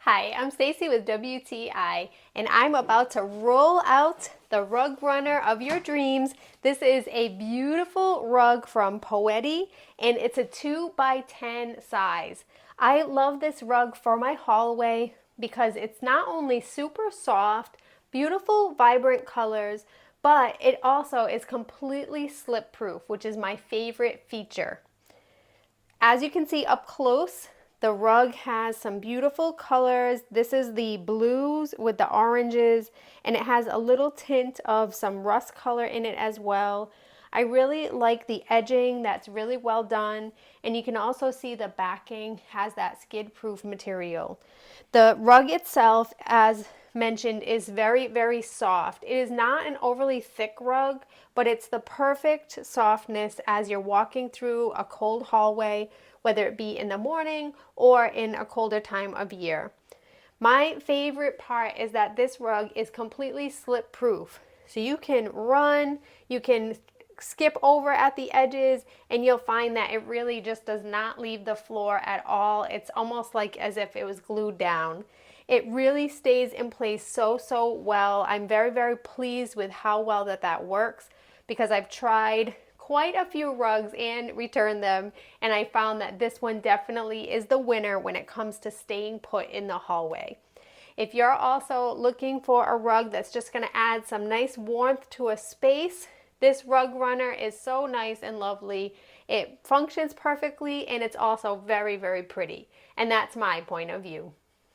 Hi, I'm Stacy with WTI, and I'm about to roll out the rug runner of your dreams. This is a beautiful rug from Poeti, and it's a 2x10 size. I love this rug for my hallway because it's not only super soft, beautiful, vibrant colors, but it also is completely slip proof, which is my favorite feature. As you can see up close, the rug has some beautiful colors. This is the blues with the oranges, and it has a little tint of some rust color in it as well. I really like the edging, that's really well done, and you can also see the backing has that skid-proof material. The rug itself, as mentioned, is very, very soft. It is not an overly thick rug, but it's the perfect softness as you're walking through a cold hallway, whether it be in the morning or in a colder time of year. My favorite part is that this rug is completely slip proof. So you can run, you can skip over at the edges, and you'll find that it really just does not leave the floor at all. It's almost like as if it was glued down. It really stays in place so well. I'm very, very pleased with how well that works because I've tried quite a few rugs and returned them, and I found that this one definitely is the winner when it comes to staying put in the hallway. If you're also looking for a rug that's just going to add some nice warmth to a space, this rug runner is so nice and lovely. It functions perfectly, and it's also very, very pretty. And that's my point of view.